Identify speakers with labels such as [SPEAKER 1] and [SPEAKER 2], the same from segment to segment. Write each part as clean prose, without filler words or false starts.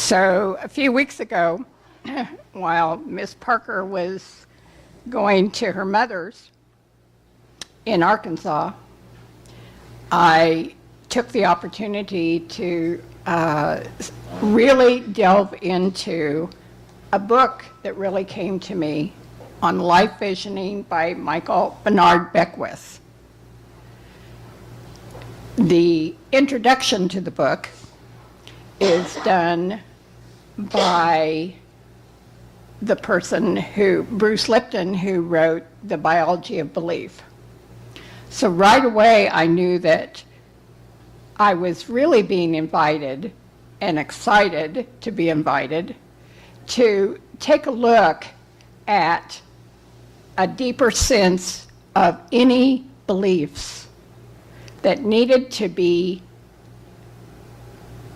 [SPEAKER 1] So a few weeks ago, while Miss Parker was going to her mother's in Arkansas, I took the opportunity to really delve into a book that really came to me on life visioning by Michael Bernard Beckwith. The introduction to the book is done by the person Bruce Lipton, who wrote The Biology of Belief. So right away I knew that I was really being invited and excited to be invited to take a look at a deeper sense of any beliefs that needed to be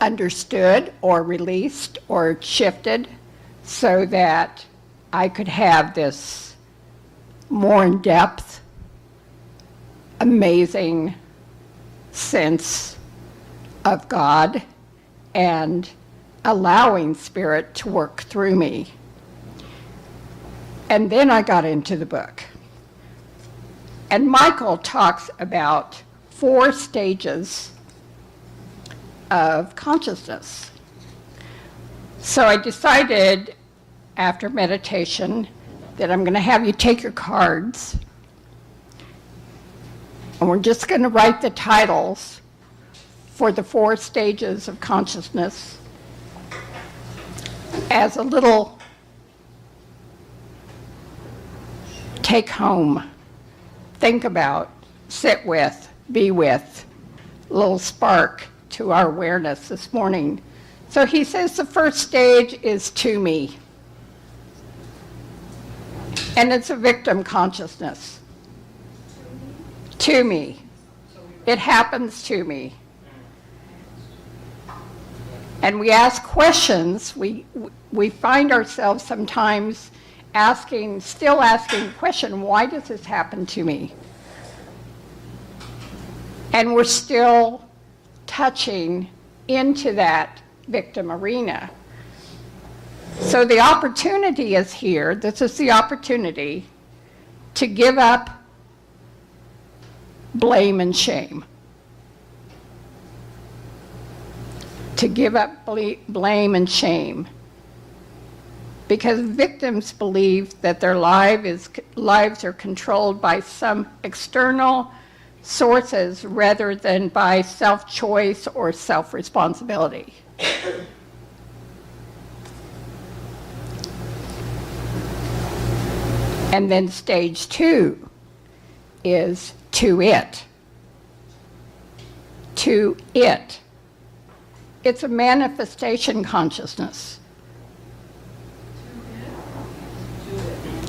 [SPEAKER 1] understood or released or shifted so that I could have this more in-depth, amazing sense of God and allowing Spirit to work through me. And then I got into the book. And Michael talks about 4 stages of consciousness. So I decided after meditation that I'm going to have you take your cards and we're just going to write the titles for the 4 stages of consciousness as a little take home, think about, sit with, be with, a little spark to our awareness this morning. So he says the first stage is to me. And it's a victim consciousness. To me. It happens to me. And we ask questions. We find ourselves sometimes still asking the question, why does this happen to me? And we're still touching into that victim arena. So the opportunity is here. This is the opportunity to give up blame and shame. To give up blame and shame. Because victims believe that their lives are controlled by some external sources rather than by self-choice or self-responsibility. And then stage 2 is to it. To it. It's a manifestation consciousness.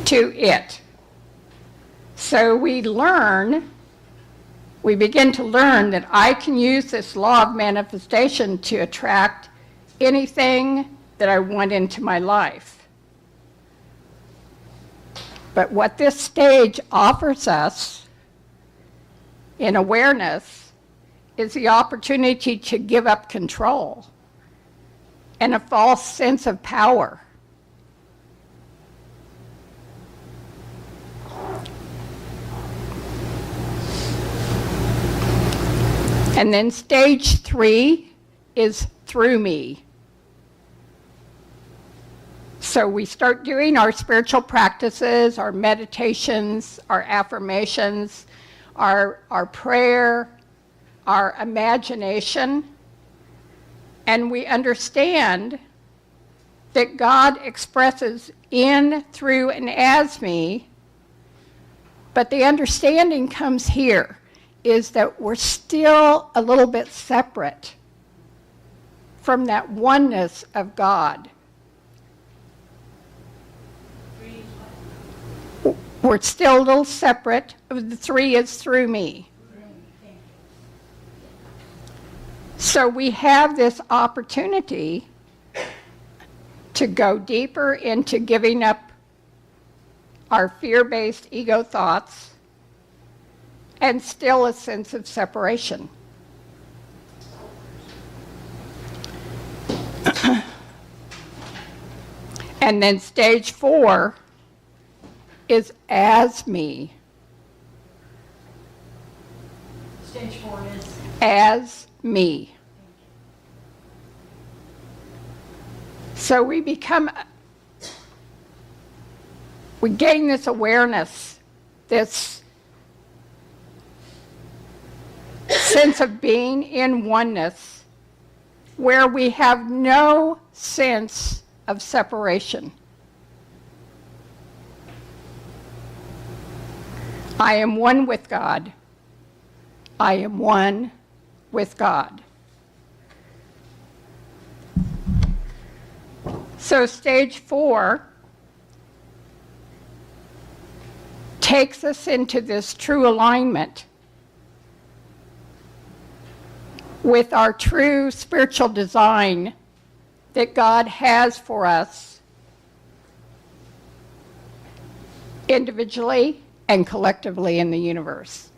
[SPEAKER 1] To it. So we begin to learn that I can use this law of manifestation to attract anything that I want into my life. But what this stage offers us in awareness is the opportunity to give up control and a false sense of power. And then stage 3 is through me. So we start doing our spiritual practices, our meditations, our affirmations, our prayer, our imagination, and we understand that God expresses in, through, and as me, but the understanding comes here, is that we're still a little bit separate from that oneness of God. We're still a little separate. The 3 is through me. So we have this opportunity to go deeper into giving up our fear-based ego thoughts and still a sense of separation. And then stage 4 is as me.
[SPEAKER 2] Stage 4 is?
[SPEAKER 1] As me. So we gain this awareness, this sense of being in oneness, where we have no sense of separation. I am one with God. I am one with God. So stage 4 takes us into this true alignment with our true spiritual design that God has for us individually and collectively in the universe.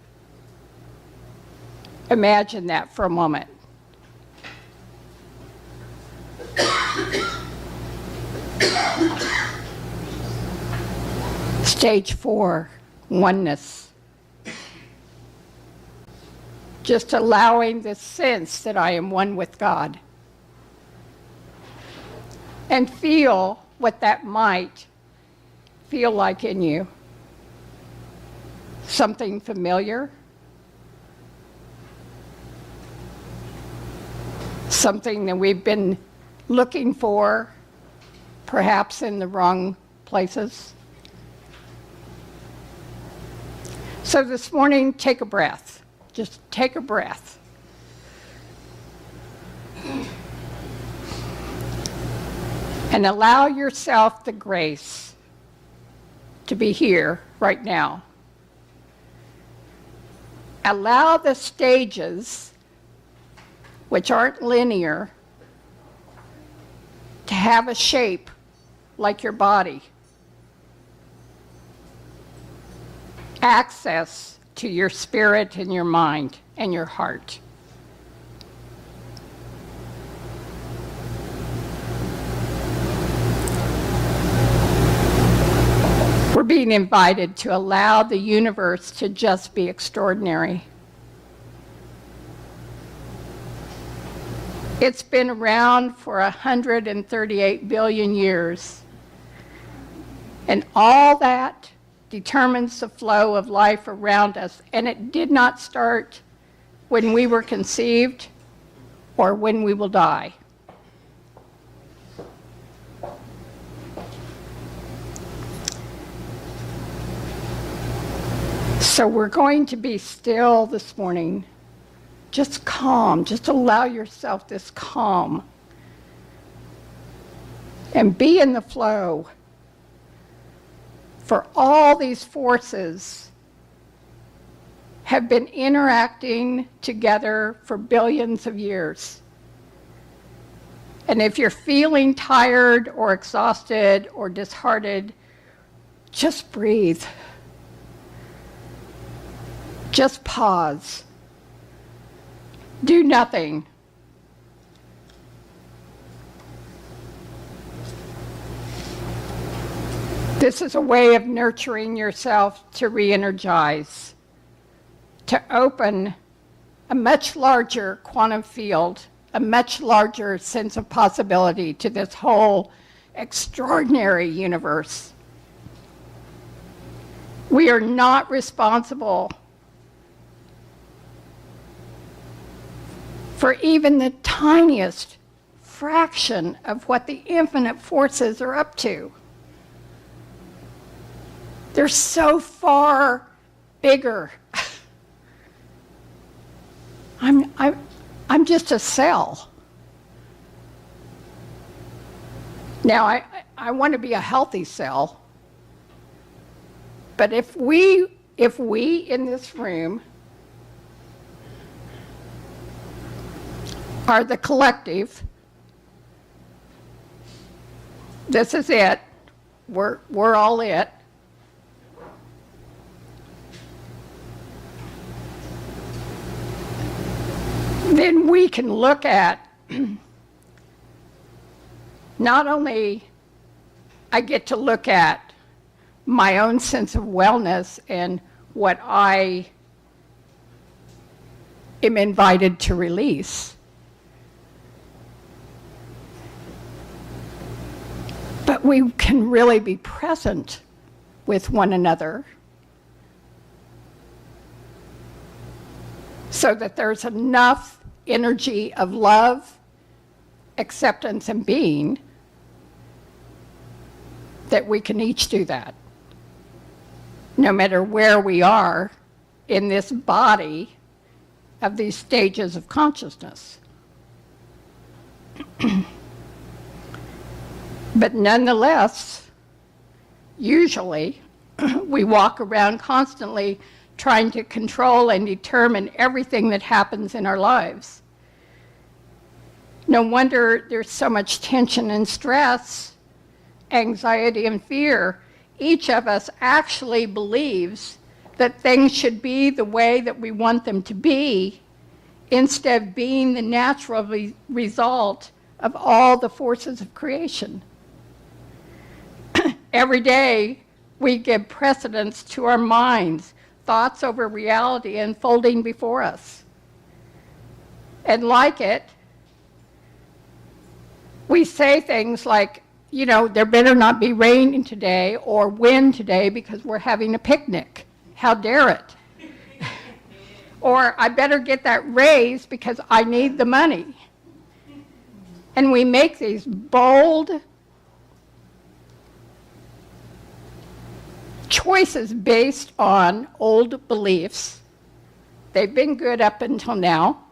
[SPEAKER 1] Imagine that for a moment. Stage 4, oneness. Just allowing the sense that I am one with God. And feel what that might feel like in you. Something familiar. Something that we've been looking for, perhaps in the wrong places. So this morning, take a breath. Just take a breath. And allow yourself the grace to be here right now. Allow the stages, which aren't linear, to have a shape like your body. Access to your spirit and your mind and your heart. We're being invited to allow the universe to just be extraordinary. It's been around for 138 billion years. And all that determines the flow of life around us. And it did not start when we were conceived or when we will die. So we're going to be still this morning. Just calm. Just allow yourself this calm. And be in the flow. For all these forces have been interacting together for billions of years. And if you're feeling tired or exhausted or disheartened, just breathe. Just pause. Do nothing. This is a way of nurturing yourself to re-energize, to open a much larger quantum field, a much larger sense of possibility to this whole extraordinary universe. We are not responsible for even the tiniest fraction of what the infinite forces are up to. They're so far bigger. I'm just a cell. Now, I want to be a healthy cell. But if we in this room are the collective, this is it. We're all it. Then we can look at not only I get to look at my own sense of wellness and what I am invited to release. But we can really be present with one another so that there's enough energy of love, acceptance, and being that we can each do that, no matter where we are in this body of these stages of consciousness. But nonetheless, usually, we walk around constantly trying to control and determine everything that happens in our lives. No wonder there's so much tension and stress, anxiety and fear. Each of us actually believes that things should be the way that we want them to be, instead of being the natural result of all the forces of creation. Every day, we give precedence to our minds, thoughts over reality unfolding before us. And like it, we say things like, you know, there better not be rain today or wind today because we're having a picnic. How dare it? Or I better get that raise because I need the money. And we make these bold choices based on old beliefs. They've been good up until now.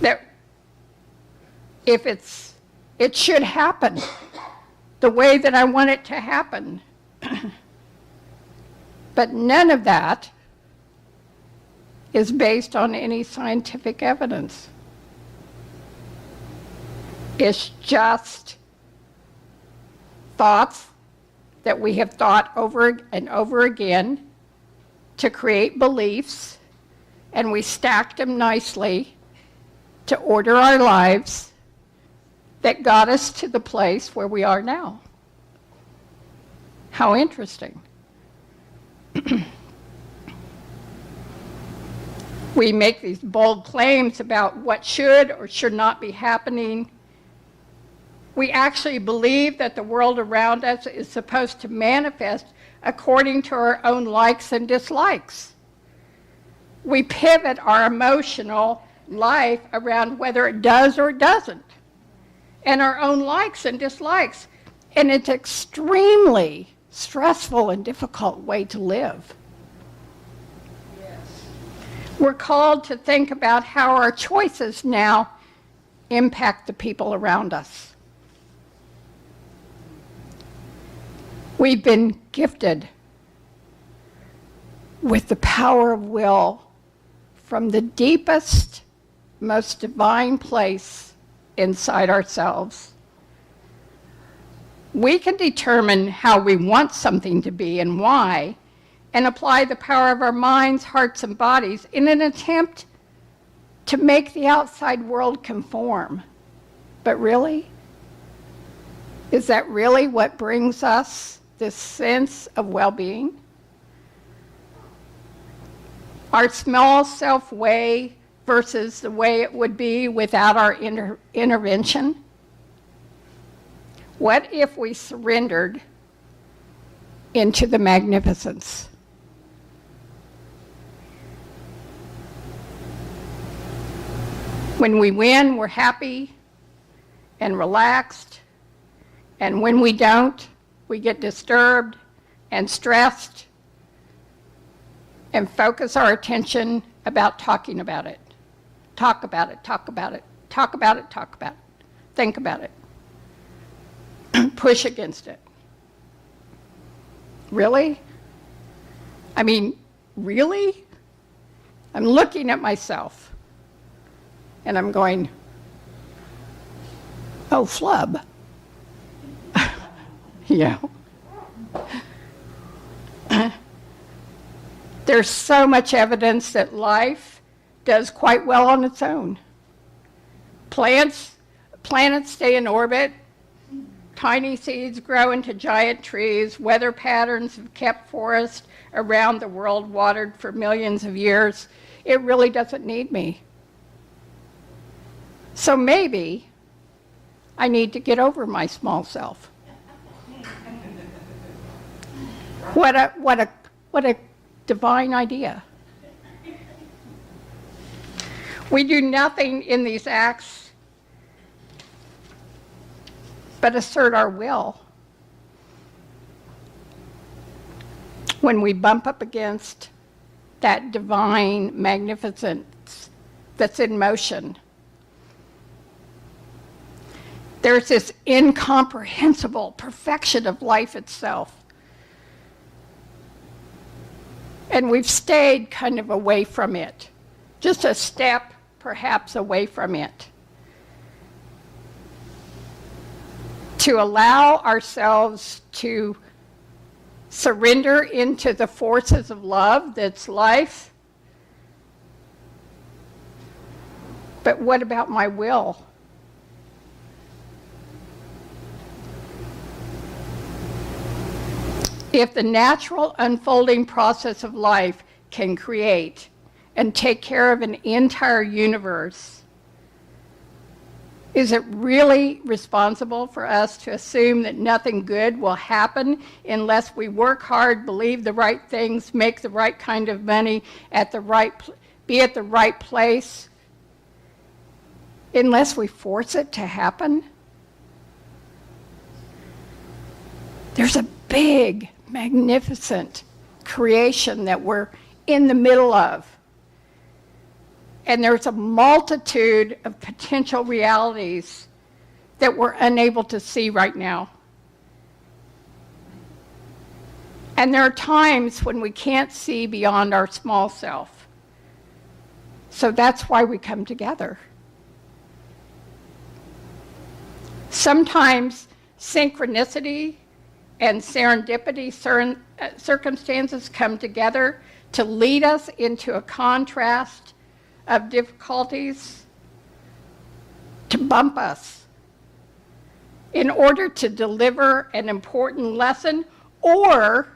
[SPEAKER 1] That if it should happen the way that I want it to happen. But none of that is based on any scientific evidence. It's just thoughts that we have thought over and over again to create beliefs, and we stacked them nicely to order our lives that got us to the place where we are now. How interesting. We make these bold claims about what should or should not be happening. We actually believe that the world around us is supposed to manifest according to our own likes and dislikes. We pivot our emotional life around whether it does or doesn't, and our own likes and dislikes. And it's an extremely stressful and difficult way to live. Yes. We're called to think about how our choices now impact the people around us. We've been gifted with the power of will from the deepest, most divine place inside ourselves. We can determine how we want something to be and why, and apply the power of our minds, hearts, and bodies in an attempt to make the outside world conform. But really? Is that really what brings us this sense of well-being? Our small self-way versus the way it would be without our intervention? What if we surrendered into the magnificence? When we win, we're happy and relaxed, and when we don't, we get disturbed and stressed and focus our attention about talking about it. Talk about it, talk about it, talk about it, talk about it. Think about it. Push against it. Really? I mean, really? I'm looking at myself and I'm going, oh, flub. Yeah. There's so much evidence that life does quite well on its own. Plants planets stay in orbit, tiny seeds grow into giant trees, weather patterns have kept forests around the world watered for millions of years. It really doesn't need me. So maybe I need to get over my small self. What a divine idea. We do nothing in these acts but assert our will. When we bump up against that divine magnificence that's in motion, there's this incomprehensible perfection of life itself. And we've stayed kind of away from it, just a step perhaps away from it, to allow ourselves to surrender into the forces of love that's life. But what about my will? If the natural unfolding process of life can create and take care of an entire universe, is it really responsible for us to assume that nothing good will happen unless we work hard, believe the right things, make the right kind of money, be at the right place, unless we force it to happen? There's a big, magnificent creation that we're in the middle of. And there's a multitude of potential realities that we're unable to see right now. And there are times when we can't see beyond our small self. So that's why we come together. Sometimes synchronicity and serendipity circumstances come together to lead us into a contrast of difficulties, to bump us in order to deliver an important lesson, or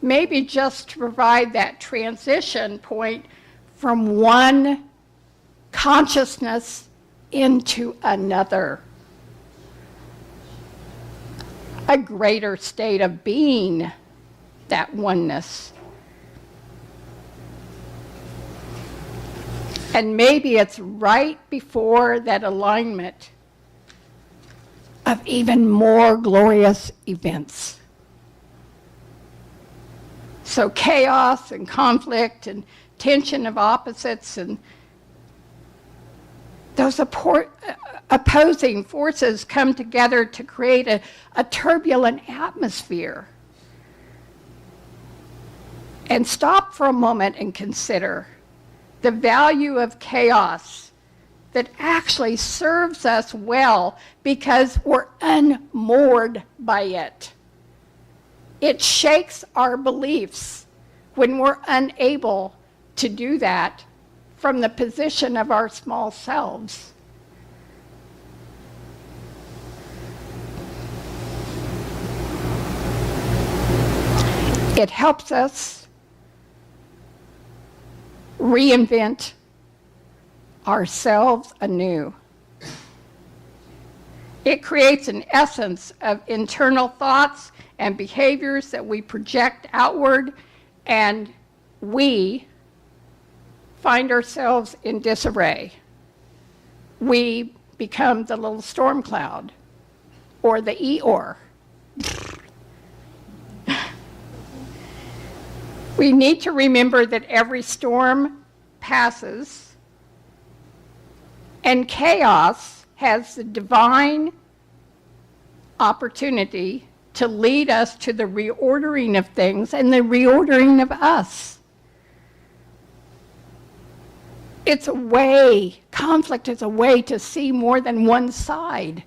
[SPEAKER 1] maybe just to provide that transition point from one consciousness into another. A greater state of being, that oneness. And maybe it's right before that alignment of even more glorious events. So chaos and conflict and tension of opposites and those opposing forces come together to create a turbulent atmosphere. And stop for a moment and consider the value of chaos that actually serves us well because we're unmoored by it. It shakes our beliefs when we're unable to do that from the position of our small selves. It helps us reinvent ourselves anew. It creates an essence of internal thoughts and behaviors that we project outward, and we find ourselves in disarray. We become the little storm cloud, or the Eeyore. We need to remember that every storm passes, and chaos has the divine opportunity to lead us to the reordering of things and the reordering of us. It's a way, conflict is a way to see more than one side.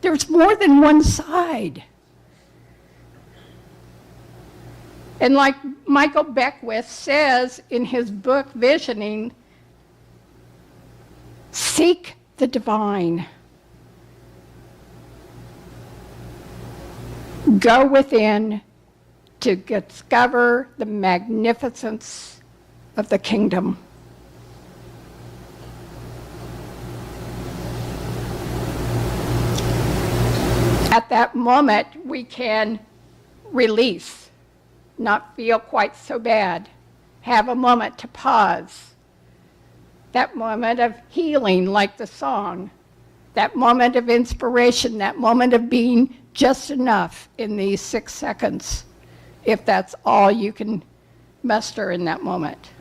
[SPEAKER 1] There's more than one side. And like Michael Beckwith says in his book, Visioning, seek the divine. Go within to discover the magnificence of the kingdom. At that moment, we can release, not feel quite so bad, have a moment to pause, that moment of healing like the song, that moment of inspiration, that moment of being just enough in these 6 seconds, if that's all you can muster in that moment.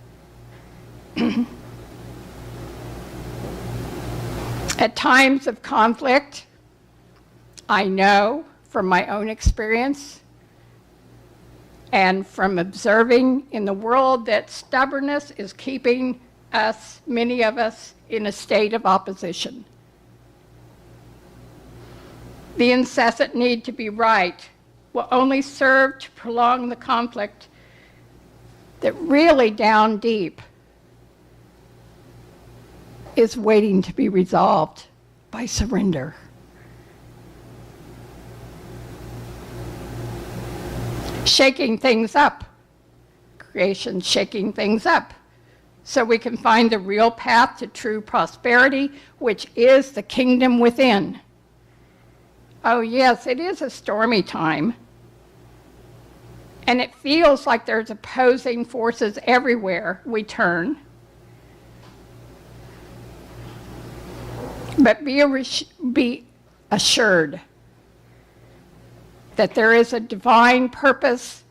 [SPEAKER 1] At times of conflict, I know from my own experience and from observing in the world that stubbornness is keeping us, many of us, in a state of opposition. The incessant need to be right will only serve to prolong the conflict that really down deep is waiting to be resolved by surrender. Shaking things up, creation shaking things up, so we can find the real path to true prosperity, which is the kingdom within. Oh yes, it is a stormy time, and it feels like there's opposing forces everywhere we turn. But be assured that there is a divine purpose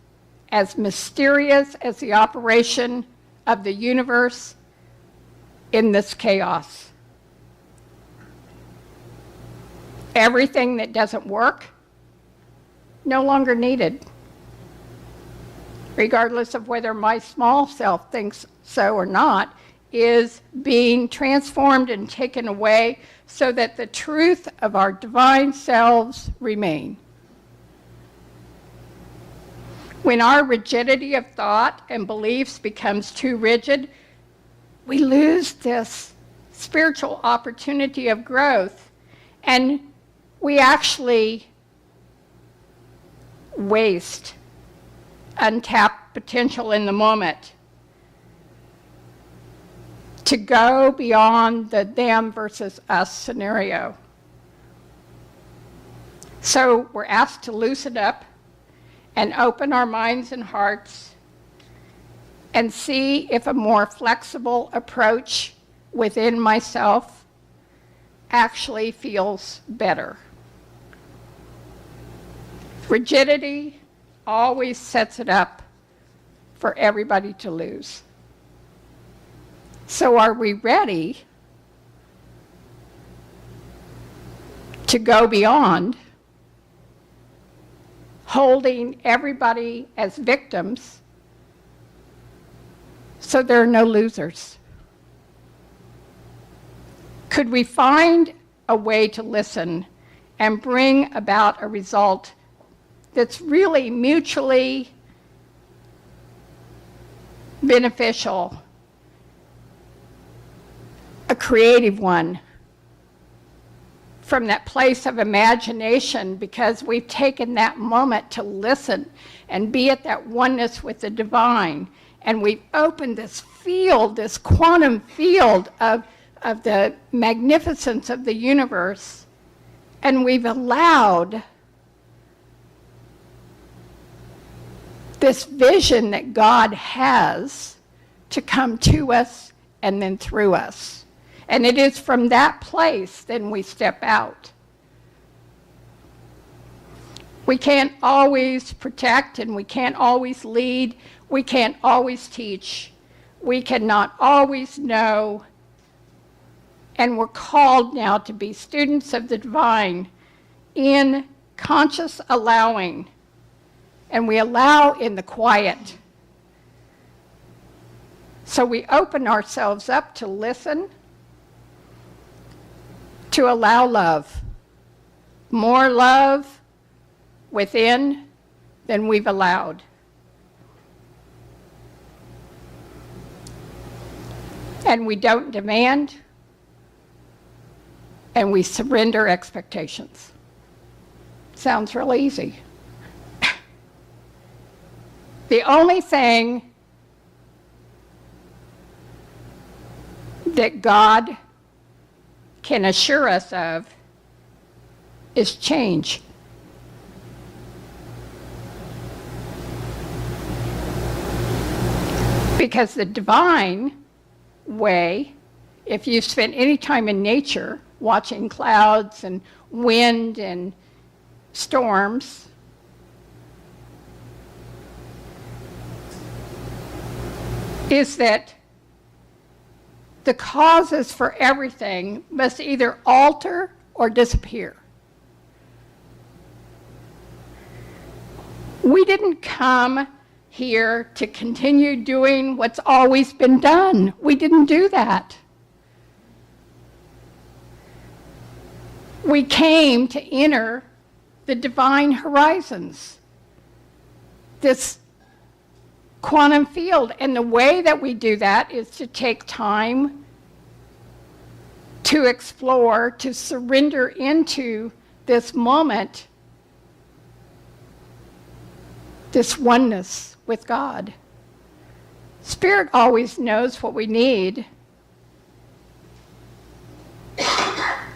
[SPEAKER 1] as mysterious as the operation of the universe in this chaos. Everything that doesn't work, no longer needed, regardless of whether my small self thinks so or not, is being transformed and taken away so that the truth of our divine selves remain. When our rigidity of thought and beliefs becomes too rigid, we lose this spiritual opportunity of growth, and we actually waste untapped potential in the moment to go beyond the them versus us scenario. So we're asked to loosen up and open our minds and hearts and see if a more flexible approach within myself actually feels better. Rigidity always sets it up for everybody to lose. So are we ready to go beyond holding everybody as victims so there are no losers? Could we find a way to listen and bring about a result that's really mutually beneficial, a creative one, from that place of imagination, because we've taken that moment to listen and be at that oneness with the divine, and we've opened this field, this quantum field of the magnificence of the universe, and we've allowed this vision that God has to come to us and then through us. And it is from that place then we step out. We can't always protect, and we can't always lead. We can't always teach. We cannot always know. And we're called now to be students of the divine in conscious allowing. And we allow in the quiet. So we open ourselves up to listen, to allow love. More love within than we've allowed. And we don't demand, and we surrender expectations. Sounds real easy. The only thing that God can assure us of is change. Because the divine way, if you've spent any time in nature watching clouds and wind and storms, is that the causes for everything must either alter or disappear. We didn't come here to continue doing what's always been done. We didn't do that. We came to enter the divine horizons, this quantum field. And the way that we do that is to take time to explore, to surrender into this moment, this oneness with God. Spirit always knows what we need.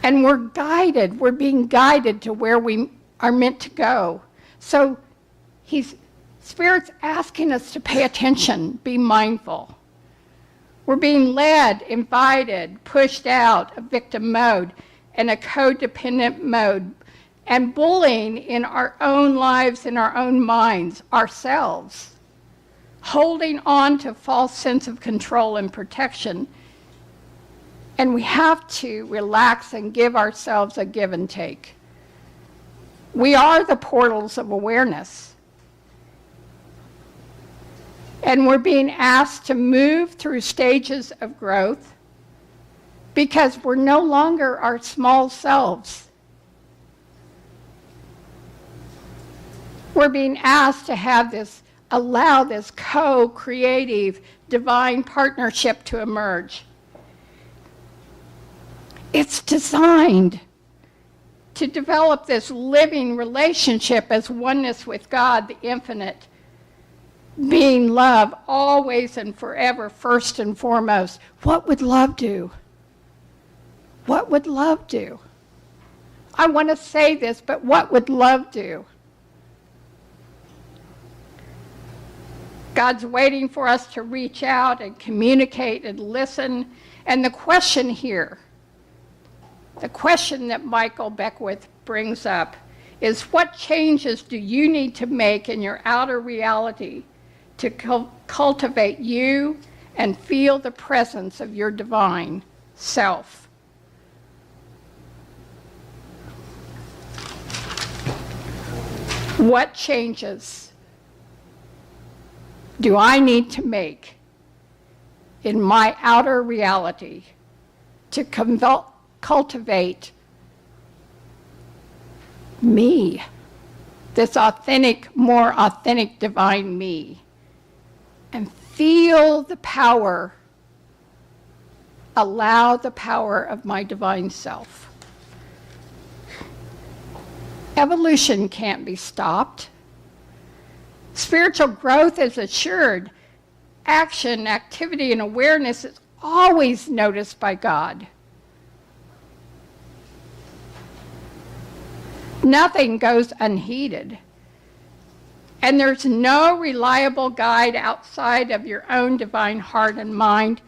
[SPEAKER 1] And we're guided, we're being guided to where we are meant to go. So Spirit's asking us to pay attention, be mindful. We're being led, invited, pushed out of victim mode and a codependent mode, and bullying in our own lives, in our own minds, ourselves, holding on to false sense of control and protection. And we have to relax and give ourselves a give and take. We are the portals of awareness. And we're being asked to move through stages of growth because we're no longer our small selves. We're being asked to allow this co-creative divine partnership to emerge. It's designed to develop this living relationship as oneness with God, the infinite, being love always and forever, first and foremost. What would love do? What would love do? I want to say this, but what would love do? God's waiting for us to reach out and communicate and listen. And the question here, the question that Michael Beckwith brings up is, what changes do you need to make in your outer reality to cultivate you and feel the presence of your divine self? What changes do I need to make in my outer reality to cultivate me, this authentic, more authentic divine me, and feel the power, allow the power of my divine self? Evolution can't be stopped. Spiritual growth is assured. Action, activity, and awareness is always noticed by God. Nothing goes unheeded. And there's no reliable guide outside of your own divine heart and mind.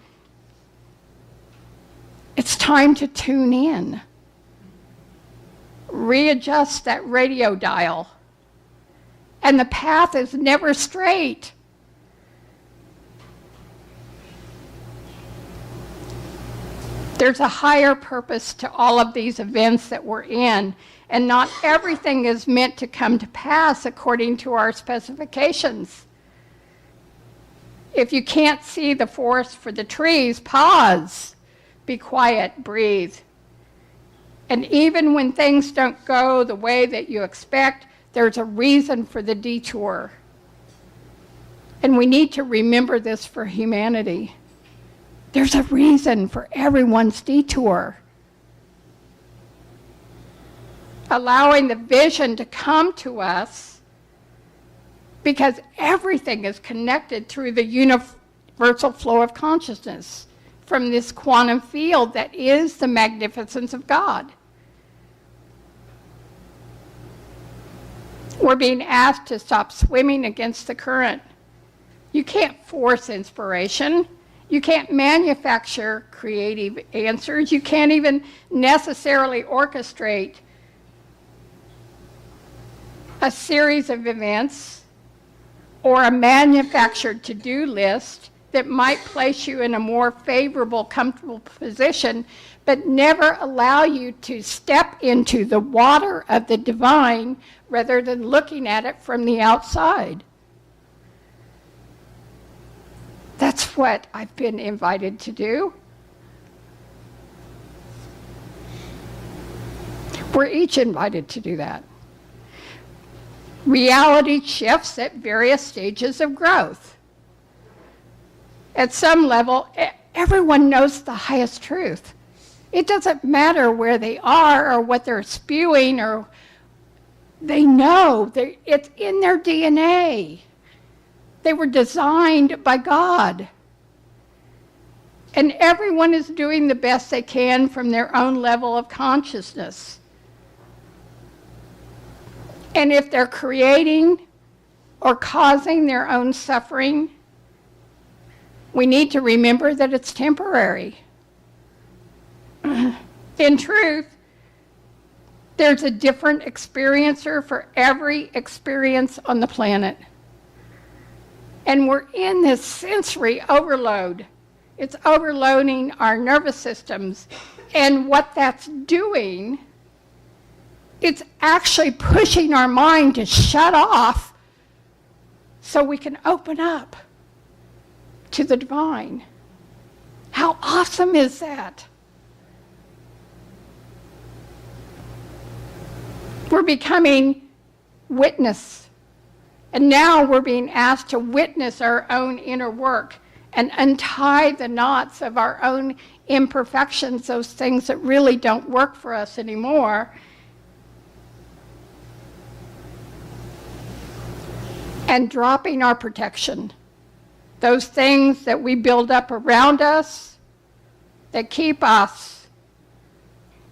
[SPEAKER 1] It's time to tune in. Readjust that radio dial. And the path is never straight. There's a higher purpose to all of these events that we're in, and not everything is meant to come to pass according to our specifications. If you can't see the forest for the trees, pause, be quiet, breathe. And even when things don't go the way that you expect, there's a reason for the detour. And we need to remember this for humanity. There's a reason for everyone's detour. allowing the vision to come to us, because everything is connected through the universal flow of consciousness from this quantum field that is the magnificence of God. We're being asked to stop swimming against the current. You can't force inspiration. You can't manufacture creative answers. You can't even necessarily orchestrate a series of events or a manufactured to-do list that might place you in a more favorable, comfortable position, but never allow you to step into the water of the divine rather than looking at it from the outside. That's what I've been invited to do. We're each invited to do that. Reality shifts at various stages of growth. At some level, everyone knows the highest truth. It doesn't matter where they are or what they're spewing, or they know it's in their DNA. They were designed by God. And everyone is doing the best they can from their own level of consciousness. And if they're creating or causing their own suffering, we need to remember that it's temporary. In truth, there's a different experiencer for every experience on the planet. And we're in this sensory overload. It's overloading our nervous systems. And what that's doing, it's actually pushing our mind to shut off so we can open up to the divine. How awesome is that? We're becoming witness. And now we're being asked to witness our own inner work and untie the knots of our own imperfections, those things that really don't work for us anymore. And dropping our protection. Those things that we build up around us that keep us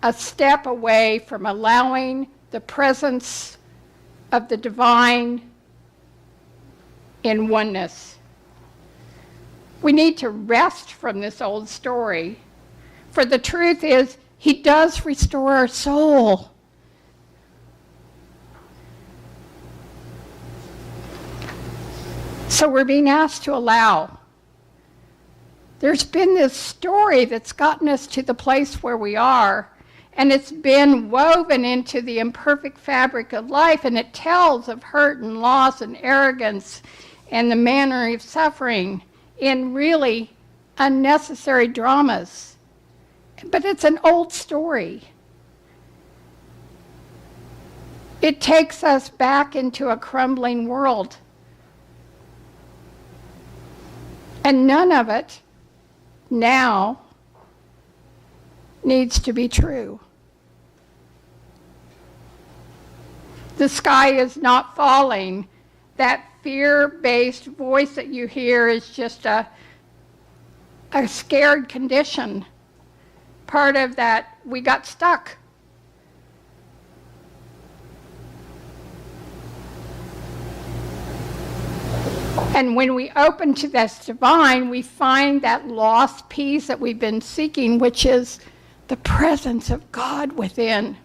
[SPEAKER 1] a step away from allowing the presence of the divine in oneness. We need to rest from this old story, for the truth is, he does restore our soul. So we're being asked to allow. There's been this story that's gotten us to the place where we are, and it's been woven into the imperfect fabric of life, and it tells of hurt and loss and arrogance and the manner of suffering in really unnecessary dramas. But it's an old story. It takes us back into a crumbling world. And none of it now needs to be true. The sky is not falling. That fear-based voice that you hear is just a scared condition. Part of that, we got stuck. And when we open to this divine, we find that lost peace that we've been seeking, which is the presence of God within.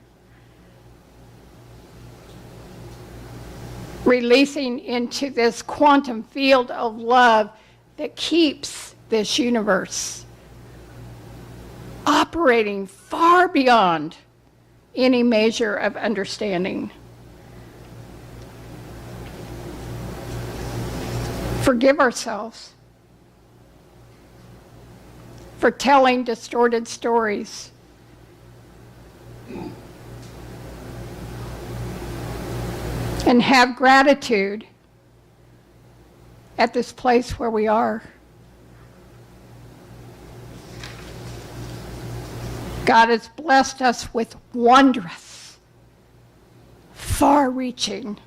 [SPEAKER 1] Releasing into this quantum field of love that keeps this universe operating far beyond any measure of understanding. Forgive ourselves for telling distorted stories. And have gratitude at this place where we are. God has blessed us with wondrous far-reaching,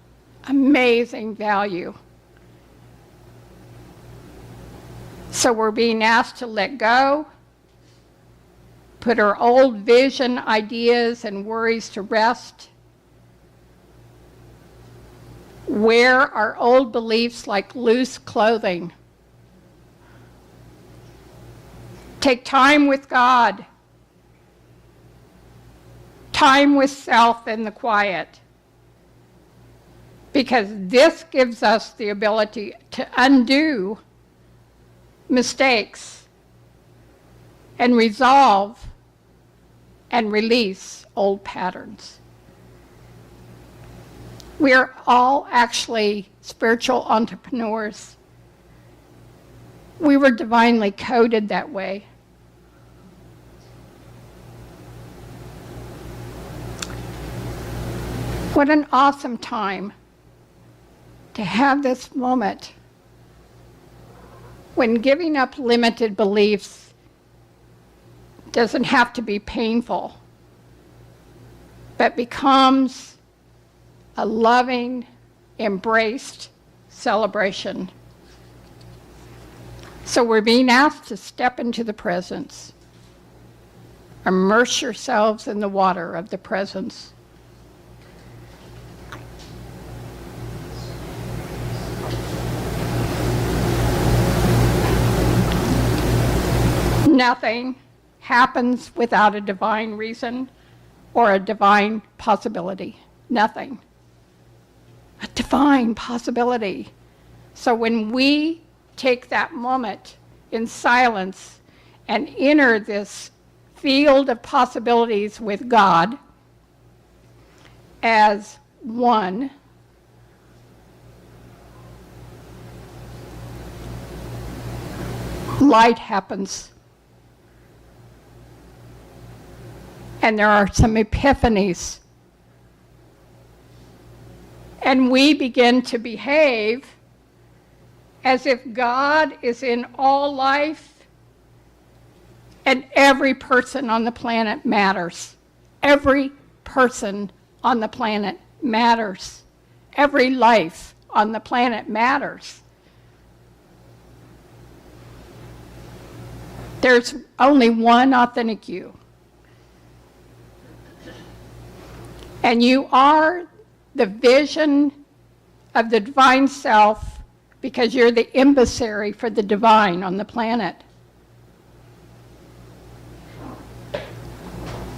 [SPEAKER 1] amazing value. So we're being asked to let go, put our old vision, ideas, and worries to rest, wear our old beliefs like loose clothing, take time with God, time with self in the quiet, because this gives us the ability to undo mistakes and resolve and release old patterns. We are all actually spiritual entrepreneurs. We were divinely coded that way. What an awesome time to have this moment when giving up limited beliefs doesn't have to be painful, but becomes a loving, embraced celebration. So we're being asked to step into the presence, immerse yourselves in the water of the presence. Nothing happens without a divine reason or a divine possibility. Nothing. A divine possibility. So when we take that moment in silence and enter this field of possibilities with God as one, light happens. And there are some epiphanies. And we begin to behave as if God is in all life and every person on the planet matters. Every person on the planet matters. Every life on the planet matters. There's only one authentic you. And you are the vision of the divine self because you're the emissary for the divine on the planet.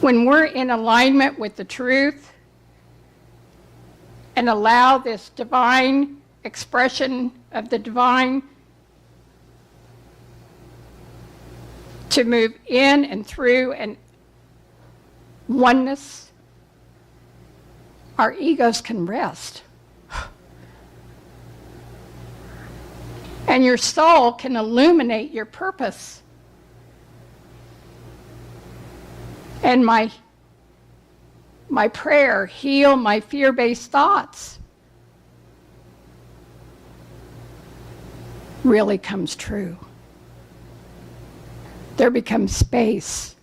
[SPEAKER 1] When we're in alignment with the truth and allow this divine expression of the divine to move in and through and oneness, our egos can rest. And your soul can illuminate your purpose. And my prayer, heal my fear-based thoughts, really comes true. There becomes space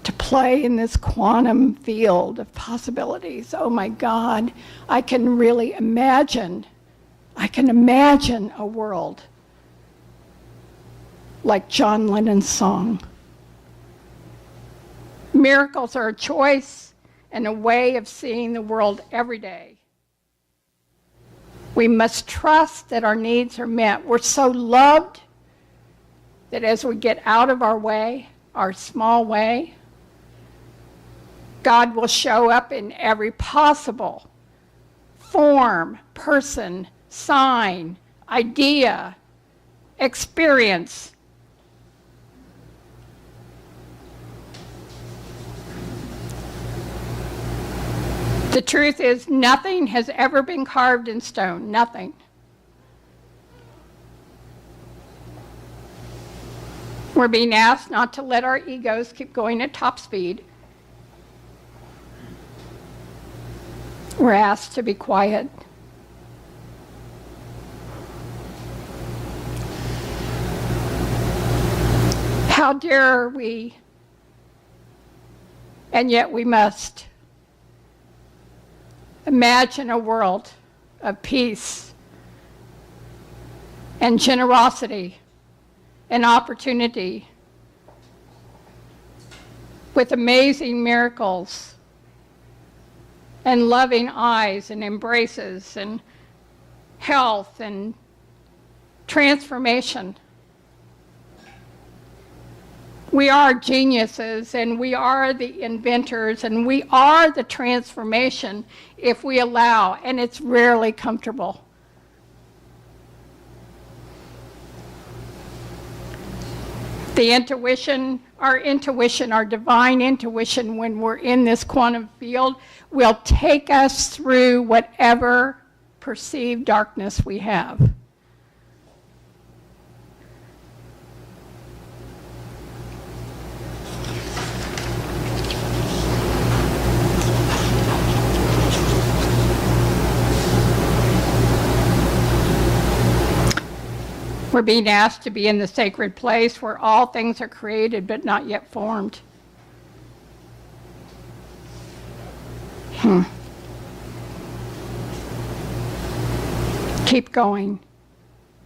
[SPEAKER 1] to play in this quantum field of possibilities. Oh my God, I can really imagine. I can imagine a world like John Lennon's song. Miracles are a choice and a way of seeing the world every day. We must trust that our needs are met. We're so loved that as we get out of our way, our small way, God will show up in every possible form, person, sign, idea, experience. The truth is, nothing has ever been carved in stone. Nothing. We're being asked not to let our egos keep going at top speed. We're asked to be quiet. How dare we? And yet we must. Imagine a world of peace and generosity and opportunity with amazing miracles and loving eyes and embraces and health and transformation. We are geniuses, and we are the inventors, and we are the transformation if we allow, and it's rarely comfortable. The intuition, our divine intuition, when we're in this quantum field, will take us through whatever perceived darkness we have. We're being asked to be in the sacred place where all things are created but not yet formed. Keep going.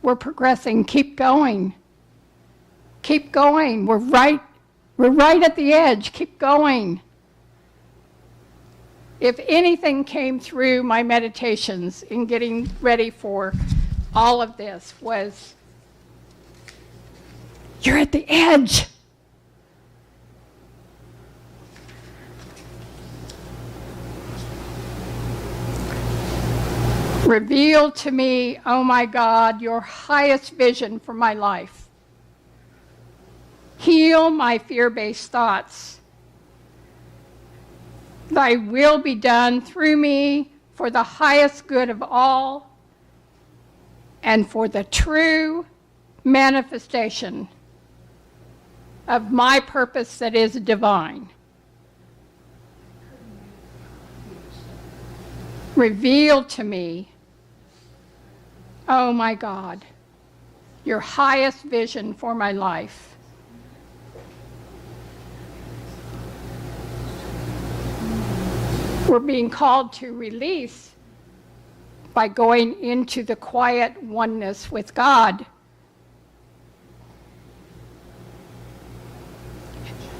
[SPEAKER 1] We're progressing. Keep going. Keep going. We're right at the edge. Keep going. If anything came through my meditations in getting ready for all of this was, you're at the edge. Reveal to me, oh my God, your highest vision for my life. Heal my fear-based thoughts. Thy will be done through me for the highest good of all and for the true manifestation of my purpose that is divine. Reveal to me, oh my God, your highest vision for my life. We're being called to release by going into the quiet oneness with God.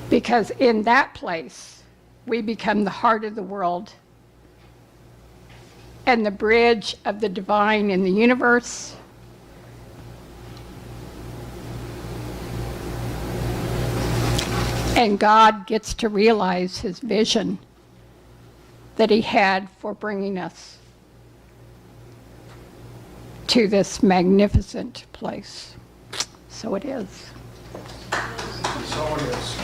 [SPEAKER 1] Because in that place, we become the heart of the world and the bridge of the divine in the universe. And God gets to realize his vision that he had for bringing us to this magnificent place. So it is.
[SPEAKER 3] So it is.